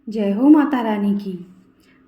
जय हो माता रानी की।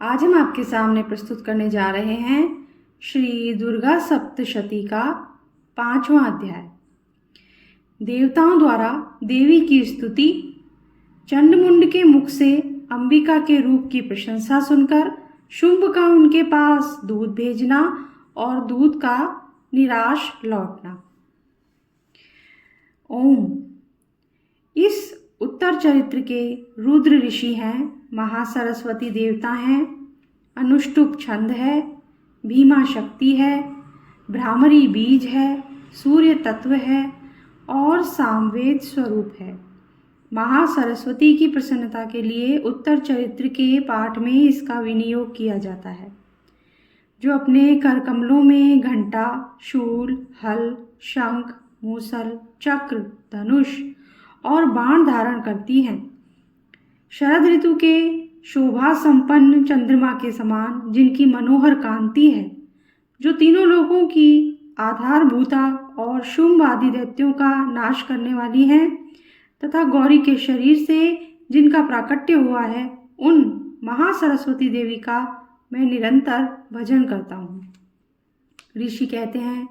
आज हम आपके सामने प्रस्तुत करने जा रहे हैं श्री दुर्गा सप्तशती का 5वां अध्याय। देवताओं द्वारा देवी की स्तुति। चंडमुंड के मुख से अंबिका के रूप की प्रशंसा सुनकर शुंभ का उनके पास दूध भेजना और दूध का निराश लौटना। ओम। इस उत्तर चरित्र के रुद्र ऋषि हैं, महासरस्वती देवता हैं, अनुष्टुप छंद है, भीमा शक्ति है, भ्रामरी बीज है, सूर्य तत्व है और सामवेद स्वरूप है। महासरस्वती की प्रसन्नता के लिए उत्तर चरित्र के पाठ में इसका विनियोग किया जाता है, जो अपने करकमलों में घंटा, शूल, हल, शंख, मूसल, चक्र, धनुष और बाण धारण करती हैं। शरद ऋतु के शोभा संपन्न चंद्रमा के समान जिनकी मनोहर कांति है, जो तीनों लोगों की आधारभूता और शुंभ आदि दैत्यों का नाश करने वाली हैं, तथा गौरी के शरीर से जिनका प्राकट्य हुआ है, उन महासरस्वती देवी का मैं निरंतर भजन करता हूँ। ऋषि कहते हैं,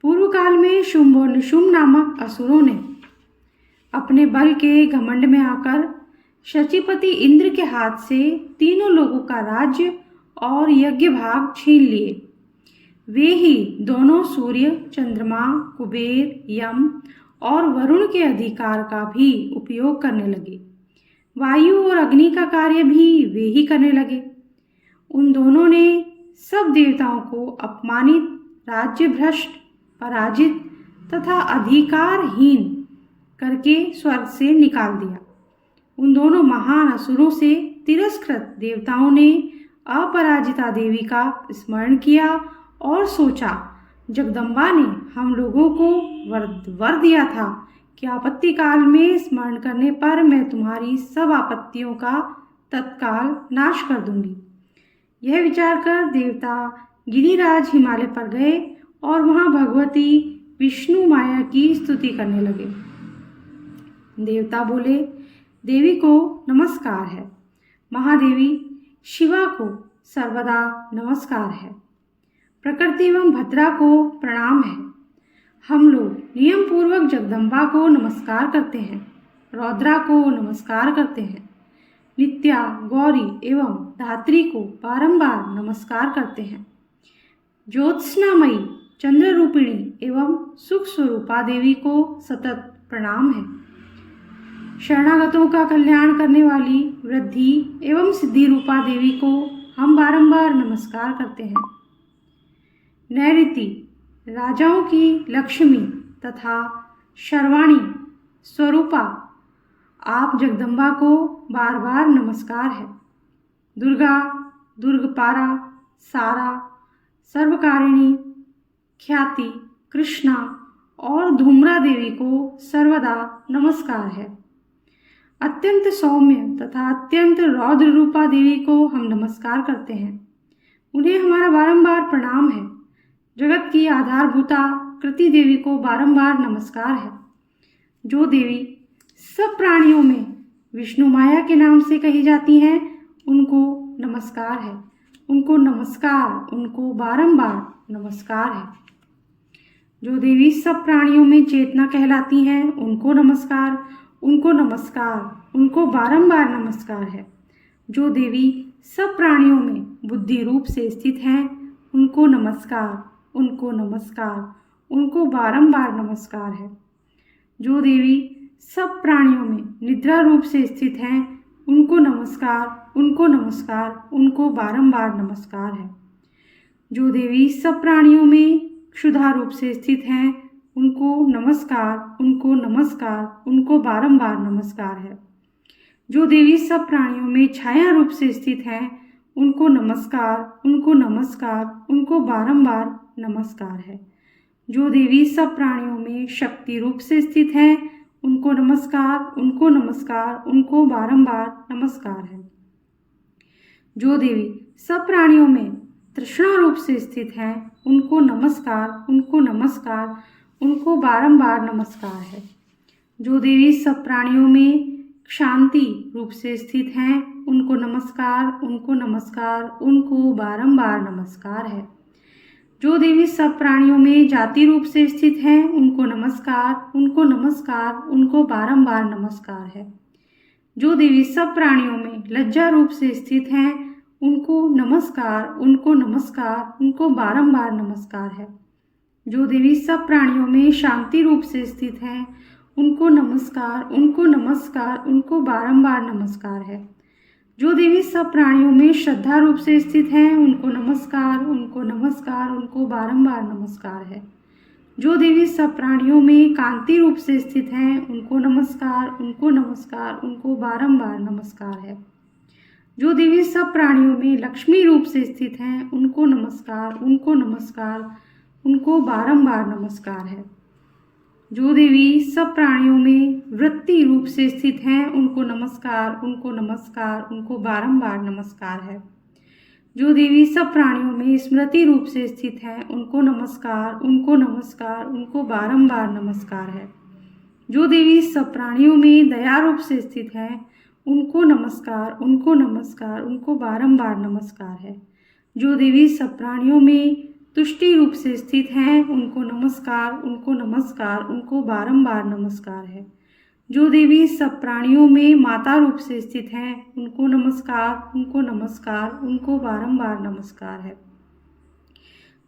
पूर्व काल में शुंभ और निशुंभ नामक असुरों ने अपने बल के घमंड में आकर शचीपति इंद्र के हाथ से तीनों लोगों का राज्य और यज्ञ भाग छीन लिए। वे ही दोनों सूर्य, चंद्रमा, कुबेर, यम और वरुण के अधिकार का भी उपयोग करने लगे। वायु और अग्नि का कार्य भी वे ही करने लगे। उन दोनों ने सब देवताओं को अपमानित, राज्य भ्रष्ट, पराजित तथा अधिकारहीन करके स्वर्ग से निकाल दिया। उन दोनों महान असुरों से तिरस्कृत देवताओं ने अपराजिता देवी का स्मरण किया और सोचा, जगदम्बा ने हम लोगों को वर दिया था कि आपत्ति काल में स्मरण करने पर मैं तुम्हारी सब आपत्तियों का तत्काल नाश कर दूंगी। यह विचार कर देवता गिरिराज हिमालय पर गए और वहां भगवती विष्णु माया की स्तुति करने लगे। देवता बोले, देवी को नमस्कार है, महादेवी शिवा को सर्वदा नमस्कार है, प्रकृति एवं भद्रा को प्रणाम है। हम लोग नियम पूर्वक जगदम्बा को नमस्कार करते हैं, रौद्रा को नमस्कार करते हैं, नित्या, गौरी एवं धात्री को बारंबार नमस्कार करते हैं। ज्योत्स्नामयी, चंद्र रूपिणी एवं सुख स्वरूपा देवी को सतत प्रणाम है। शरणागतों का कल्याण करने वाली वृद्धि एवं सिद्धि रूपा देवी को हम बारंबार नमस्कार करते हैं। नैऋति, राजाओं की लक्ष्मी तथा शर्वाणी स्वरूपा आप जगदम्बा को बार बार नमस्कार है। दुर्गा, दुर्गपारा, सारा, सर्वकारिणी, ख्याति, कृष्णा और धूम्रा देवी को सर्वदा नमस्कार है। अत्यंत सौम्य तथा अत्यंत रौद्र रूपा देवी को हम नमस्कार करते हैं। उन्हें हमारा बारंबार प्रणाम है। जगत की आधारभूता कृति देवी को बारंबार नमस्कार है। जो देवी सब प्राणियों में विष्णु माया के नाम से कही जाती हैं, उनको नमस्कार है, उनको नमस्कार, उनको बारंबार नमस्कार है। जो देवी सब प्राणियों में चेतना कहलाती हैं, उनको नमस्कार, उनको नमस्कार, उनको बारंबार नमस्कार है। जो देवी सब प्राणियों में बुद्धि रूप से स्थित हैं, उनको नमस्कार, उनको नमस्कार, उनको बारंबार नमस्कार है। जो देवी सब प्राणियों में निद्रा रूप से स्थित हैं, उनको नमस्कार, उनको नमस्कार, उनको बारंबार नमस्कार है। जो देवी सब प्राणियों में क्षुधा रूप से स्थित हैं, उनको नमस्कार, उनको नमस्कार, उनको बारंबार नमस्कार है। जो देवी सब प्राणियों में छाया रूप से स्थित हैं, उनको नमस्कार, उनको नमस्कार, उनको बारंबार नमस्कार है। जो देवी सब प्राणियों में शक्ति रूप से स्थित हैं, उनको नमस्कार, उनको नमस्कार, उनको बारंबार नमस्कार है। जो देवी सब प्राणियों में तृष्णा रूप से स्थित हैं, उनको नमस्कार, उनको नमस्कार, उनको बारंबार नमस्कार है। जो देवी सब प्राणियों में शांति रूप से स्थित हैं, उनको नमस्कार, उनको नमस्कार, उनको बारंबार नमस्कार है। जो देवी सब प्राणियों में जाति रूप से स्थित हैं, उनको नमस्कार, उनको नमस्कार, उनको बारंबार नमस्कार है। जो देवी सब प्राणियों में लज्जा रूप से स्थित हैं, उनको नमस्कार, उनको नमस्कार, उनको बारंबार नमस्कार है। जो देवी सब प्राणियों में शांति रूप से स्थित हैं, उनको नमस्कार, उनको नमस्कार, उनको बारंबार नमस्कार है। जो देवी सब प्राणियों में श्रद्धा रूप से स्थित हैं, उनको नमस्कार, उनको नमस्कार, उनको बारंबार नमस्कार है। जो देवी सब प्राणियों में कांति रूप से स्थित हैं, उनको नमस्कार, उनको नमस्कार, उनको बारंबार नमस्कार है। जो देवी सब प्राणियों में लक्ष्मी रूप से स्थित हैं, उनको नमस्कार, उनको नमस्कार, उनको बारंबार नमस्कार है। जो देवी सब प्राणियों में वृत्ति रूप से स्थित हैं, उनको नमस्कार, उनको नमस्कार, उनको बारंबार नमस्कार है। जो देवी सब प्राणियों में स्मृति रूप से स्थित हैं, उनको नमस्कार, उनको नमस्कार, उनको बारंबार नमस्कार है। जो देवी सब प्राणियों में दया रूप से स्थित हैं, उनको नमस्कार, उनको नमस्कार, उनको बारंबार नमस्कार है। जो देवी सब प्राणियों में तुष्टि रूप से स्थित हैं, उनको नमस्कार, उनको नमस्कार, उनको बारंबार नमस्कार है। जो देवी सब प्राणियों में माता रूप से स्थित हैं, उनको नमस्कार, उनको नमस्कार, उनको बारंबार नमस्कार है।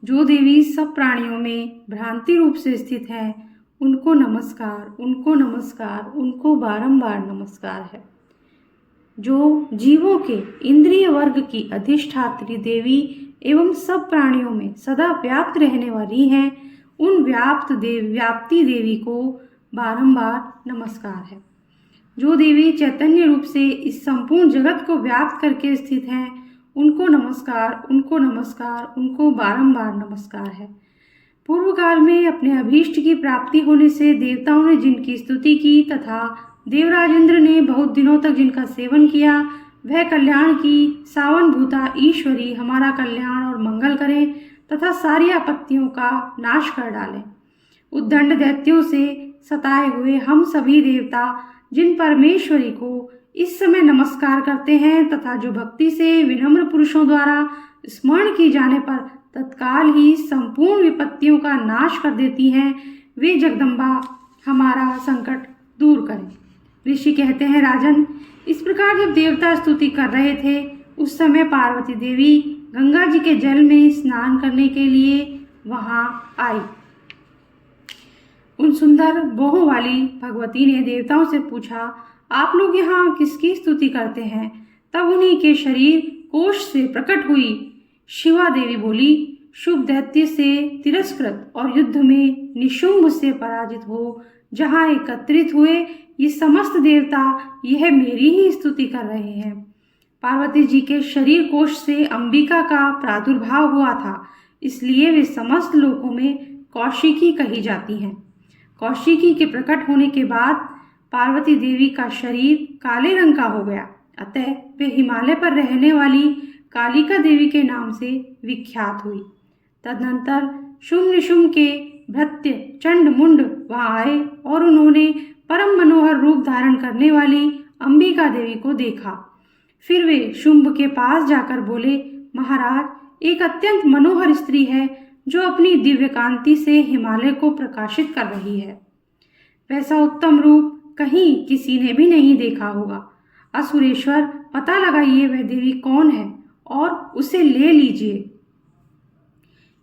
जो देवी सब प्राणियों में भ्रांति रूप से स्थित हैं, उनको नमस्कार, उनको नमस्कार, उनको बारंबार नमस्कार है। जो जीवों के इंद्रिय वर्ग की अधिष्ठात्री देवी एवं सब प्राणियों में सदा व्याप्त रहने वाली हैं, उन व्याप्ति देवी को बारंबार नमस्कार है। जो देवी चैतन्य रूप से इस संपूर्ण जगत को व्याप्त करके स्थित हैं, उनको नमस्कार, उनको नमस्कार, उनको बारंबार नमस्कार है। पूर्व काल में अपने अभीष्ट की प्राप्ति होने से देवताओं ने जिनकी स्तुति की तथा देवराजेंद्र ने बहुत दिनों तक जिनका सेवन किया, वह कल्याण की सावन भूता ईश्वरी हमारा कल्याण और मंगल करें तथा सारी आपत्तियों का नाश कर डालें। उद्दंड दैत्यों से सताए हुए हम सभी देवता जिन परमेश्वरी को इस समय नमस्कार करते हैं तथा जो भक्ति से विनम्र पुरुषों द्वारा स्मरण की जाने पर तत्काल ही संपूर्ण विपत्तियों का नाश कर देती हैं, वे जगदम्बा हमारा संकट दूर करें। ऋषि कहते हैं, राजन, इस प्रकार जब देवता स्तुति कर रहे थे, उस समय पार्वती देवी गंगा जी के जल में स्नान करने के लिए वहां आई। उन सुंदर बोहों वाली भगवती ने देवताओं से पूछा, आप लोग यहाँ किसकी स्तुति करते हैं? तब उन्हीं के शरीर कोश से प्रकट हुई शिवा देवी बोली, शुभ दैत्य से तिरस्कृत और युद्ध में निशुंभ से पराजित हो जहाँ एकत्रित हुए ये समस्त देवता यह मेरी ही स्तुति कर रहे हैं। पार्वती जी के शरीर कोश से अंबिका का प्रादुर्भाव हुआ था, इसलिए वे समस्त लोकों में कौशिकी कही जाती हैं। कौशिकी के प्रकट होने के बाद पार्वती देवी का शरीर काले रंग का हो गया, अतः वे हिमालय पर रहने वाली कालिका देवी के नाम से विख्यात हुई। तदनंतर शुंभ निशुंभ के भृत्य चंड मुंड वहां आए और उन्होंने परम मनोहर रूप धारण करने वाली अंबिका देवी को देखा। फिर वे शुंभ के पास जाकर बोले, महाराज, एक अत्यंत मनोहर स्त्री है जो अपनी दिव्य कांति से हिमालय को प्रकाशित कर रही है। वैसा उत्तम रूप कहीं किसी ने भी नहीं देखा होगा। असुरेश्वर, पता लगाइए वह देवी कौन है और उसे ले लीजिए।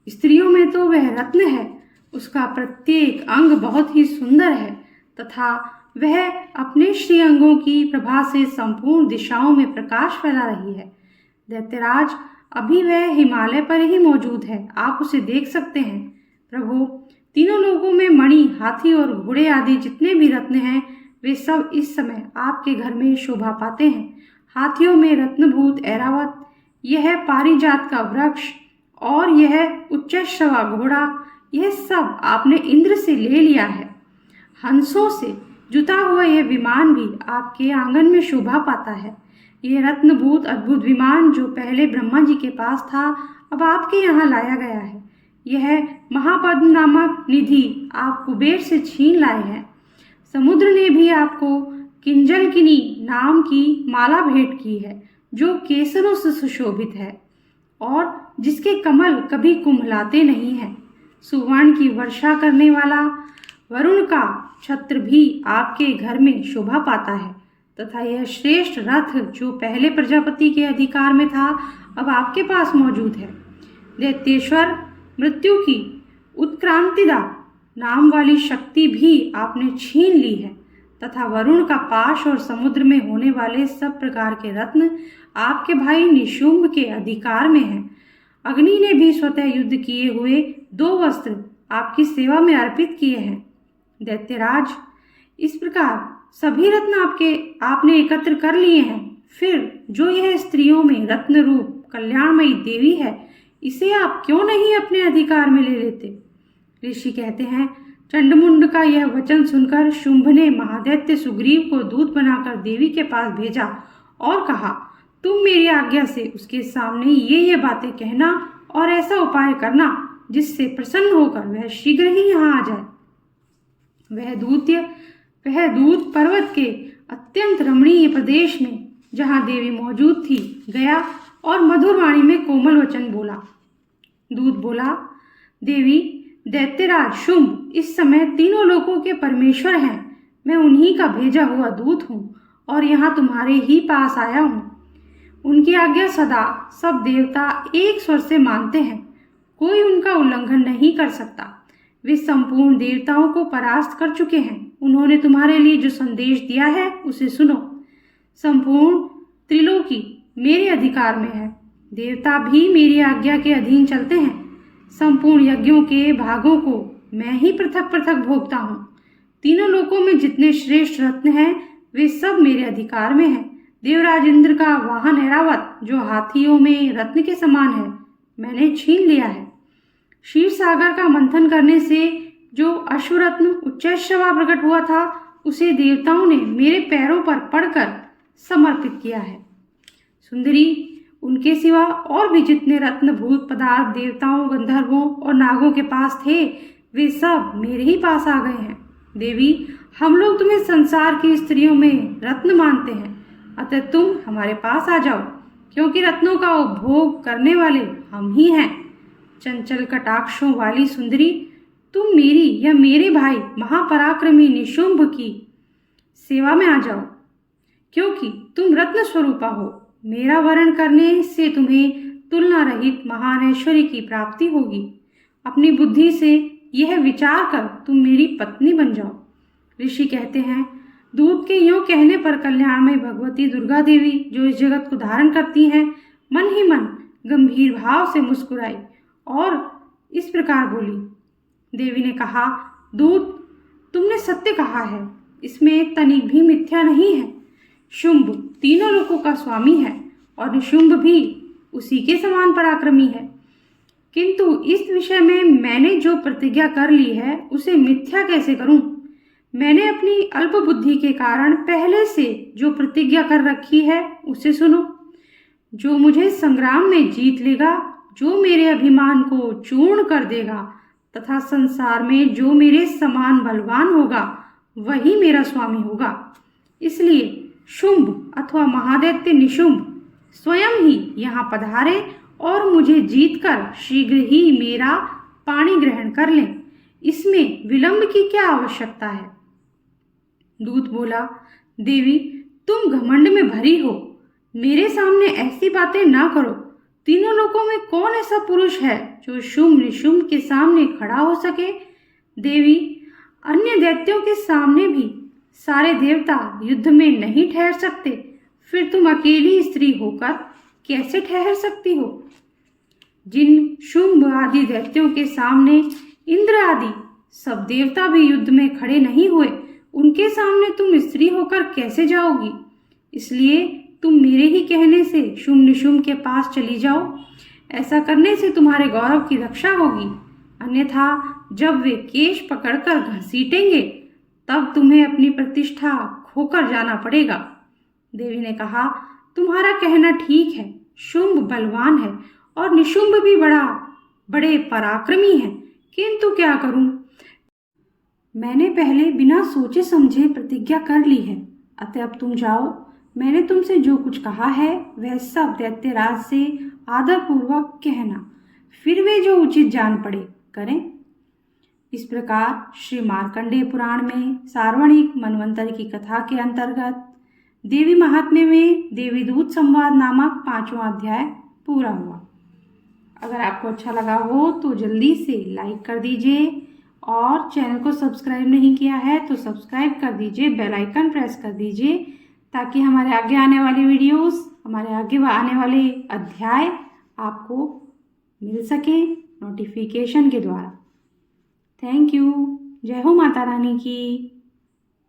स्त्रियों में तो वह रत्न है, उसका प्रत्येक अंग बहुत ही सुंदर है तथा वह अपने श्रीअंगों की प्रभा से संपूर्ण दिशाओं में प्रकाश फैला रही है। दैत्यराज, अभी वह हिमालय पर ही मौजूद है, आप उसे देख सकते हैं। प्रभु, तीनों लोगों में मणि, हाथी और घोड़े आदि जितने भी रत्न हैं, वे सब इस समय आपके घर में शोभा पाते हैं। हाथियों में रत्नभूत ऐरावत, यह पारिजात का वृक्ष और यह उच्चश्रवा घोड़ा, यह सब आपने इंद्र से ले लिया है। हंसों से जुता हुआ यह विमान भी आपके आंगन में शोभा पाता है। यह रत्नभूत अद्भुत विमान जो पहले ब्रह्मा जी के पास था, अब आपके यहाँ लाया गया है। यह महापद्म नामक निधि आप कुबेर से छीन लाए हैं। समुद्र ने भी आपको किंजलकिनी नाम की माला भेंट की है, जो केसरों से सुशोभित है और जिसके कमल कभी कुम्हलाते नहीं हैं। सुवर्ण की वर्षा करने वाला वरुण का छत्र भी आपके घर में शोभा पाता है, तथा यह श्रेष्ठ रथ जो पहले प्रजापति के अधिकार में था, अब आपके पास मौजूद है। दैत्येश्वर मृत्यु की उत्क्रांतिदा नाम वाली शक्ति भी आपने छीन ली है, तथा वरुण का पाश और समुद्र में होने वाले सब प्रकार के रत्न आपके भाई निशुंभ के अधिकार में हैं। अग्नि ने भी स्वतः युद्ध किए हुए 2 वस्त्र आपकी सेवा में अर्पित किए हैं। दैत्यराज, इस प्रकार सभी रत्न आपने एकत्र कर लिए हैं, फिर जो यह स्त्रियों में रत्न रूप कल्याणमयी देवी है, इसे आप क्यों नहीं अपने अधिकार में ले लेते? ऋषि कहते हैं, चंडमुंड का यह वचन सुनकर शुंभ ने महादैत्य सुग्रीव को दूत बनाकर देवी के पास भेजा और कहा, तुम मेरी आज्ञा से उसके सामने ये बातें कहना और ऐसा उपाय करना जिससे प्रसन्न होकर वह शीघ्र ही यहाँ आ जाए। वह दूत पर्वत के अत्यंत रमणीय प्रदेश में, जहाँ देवी मौजूद थी, गया और मधुर वाणी में कोमल वचन बोला। दूत बोला, देवी, दैत्यराज शुंभ इस समय तीनों लोकों के परमेश्वर हैं। मैं उन्हीं का भेजा हुआ दूत हूँ और यहाँ तुम्हारे ही पास आया हूँ। उनकी आज्ञा सदा सब देवता एक स्वर से मानते हैं, कोई उनका उल्लंघन नहीं कर सकता। वे संपूर्ण देवताओं को परास्त कर चुके हैं। उन्होंने तुम्हारे लिए जो संदेश दिया है उसे सुनो। संपूर्ण त्रिलोकी मेरे अधिकार में है। देवता भी मेरी आज्ञा के अधीन चलते हैं। संपूर्ण यज्ञों के भागों को मैं ही पृथक पृथक भोगता हूँ। तीनों लोकों में जितने श्रेष्ठ रत्न हैं, वे सब मेरे अधिकार में हैं। देवराज इंद्र का वाहन ऐरावत, जो हाथियों में रत्न के समान है, मैंने छीन लिया है। क्षीर सागर का मंथन करने से जो अश्वरत्न उच्चैश्रवा प्रकट हुआ था, उसे देवताओं ने मेरे पैरों पर पड़कर समर्पित किया है। सुंदरी, उनके सिवा और भी जितने रत्न भूत पदार्थ देवताओं, गंधर्वों और नागों के पास थे, वे सब मेरे ही पास आ गए हैं। देवी, हम लोग तुम्हें संसार की स्त्रियों में रत्न मानते हैं, अतः तुम हमारे पास आ जाओ, क्योंकि रत्नों का उपभोग करने वाले हम ही हैं। चंचल कटाक्षों वाली सुंदरी, तुम मेरी या मेरे भाई महापराक्रमी निशुंभ की सेवा में आ जाओ, क्योंकि तुम रत्न स्वरूपा हो। मेरा वरण करने से तुम्हें तुलना रहित महान ऐश्वर्य की प्राप्ति होगी। अपनी बुद्धि से यह विचार कर तुम मेरी पत्नी बन जाओ। ऋषि कहते हैं, दूत के यूं कहने पर कल्याणमयी भगवती दुर्गा देवी, जो इस जगत को धारण करती हैं, मन ही मन गंभीर भाव से मुस्कुराई और इस प्रकार बोली। देवी ने कहा, दूत, तुमने सत्य कहा है, इसमें तनिक भी मिथ्या नहीं है। शुंभ तीनों लोकों का स्वामी है और निशुंभ भी उसी के समान पराक्रमी है, किंतु इस विषय में मैंने जो प्रतिज्ञा कर ली है उसे मिथ्या कैसे करूं? मैंने अपनी अल्प बुद्धि के कारण पहले से जो प्रतिज्ञा कर रखी है उसे सुनो। जो मुझे संग्राम में जीत लेगा, जो मेरे अभिमान को चूर्ण कर देगा तथा संसार में जो मेरे समान बलवान होगा, वही मेरा स्वामी होगा। इसलिए शुंभ अथवा महादैत्य निशुंभ स्वयं ही यहाँ पधारे और मुझे जीतकर शीघ्र ही मेरा पाणी ग्रहण कर लें। इसमें विलंब की क्या आवश्यकता है? दूत बोला, देवी, तुम घमंड में भरी हो, मेरे सामने ऐसी बातें ना करो। तीनों लोकों में कौन ऐसा पुरुष है जो शुंभ निशुंभ के सामने खड़ा हो सके? देवी, अन्य दैत्यों के सामने भी सारे देवता युद्ध में नहीं ठहर सकते, फिर तुम अकेली स्त्री होकर कैसे ठहर सकती हो? जिन शुंभ आदि दैत्यों के सामने इंद्र आदि सब देवता भी युद्ध में खड़े नहीं हुए, उनके सामने तुम स्त्री होकर कैसे जाओगी? इसलिए तुम मेरे ही कहने से शुंभ निशुंभ के पास चली जाओ। ऐसा करने से तुम्हारे गौरव की रक्षा होगी, अन्यथा जब वे केश पकड़कर घसीटेंगे तब तुम्हें अपनी प्रतिष्ठा खोकर जाना पड़ेगा। देवी ने कहा, तुम्हारा कहना ठीक है, शुंभ बलवान है और निशुंभ भी बड़े पराक्रमी हैं, किंतु क्या करूं? मैंने पहले बिना सोचे समझे प्रतिज्ञा कर ली है, अतः अब तुम जाओ, मैंने तुमसे जो कुछ कहा है वह सब दैत्यराज से आदरपूर्वक कहना, फिर वे जो उचित जान पड़े करें। इस प्रकार श्री मार्कंडेय पुराण में सार्वणिक मनवंतर की कथा के अंतर्गत देवी महात्म्य में देवी दूत संवाद नामक 5वां अध्याय पूरा हुआ। अगर आपको अच्छा लगा हो तो जल्दी से लाइक कर दीजिए और चैनल को सब्सक्राइब नहीं किया है तो सब्सक्राइब कर दीजिए, बेल आइकन प्रेस कर दीजिए ताकि हमारे आगे आने वाली वीडियोस, हमारे आगे आने वाले अध्याय आपको मिल सके नोटिफिकेशन के द्वारा। Thank you. जय हो माता रानी की।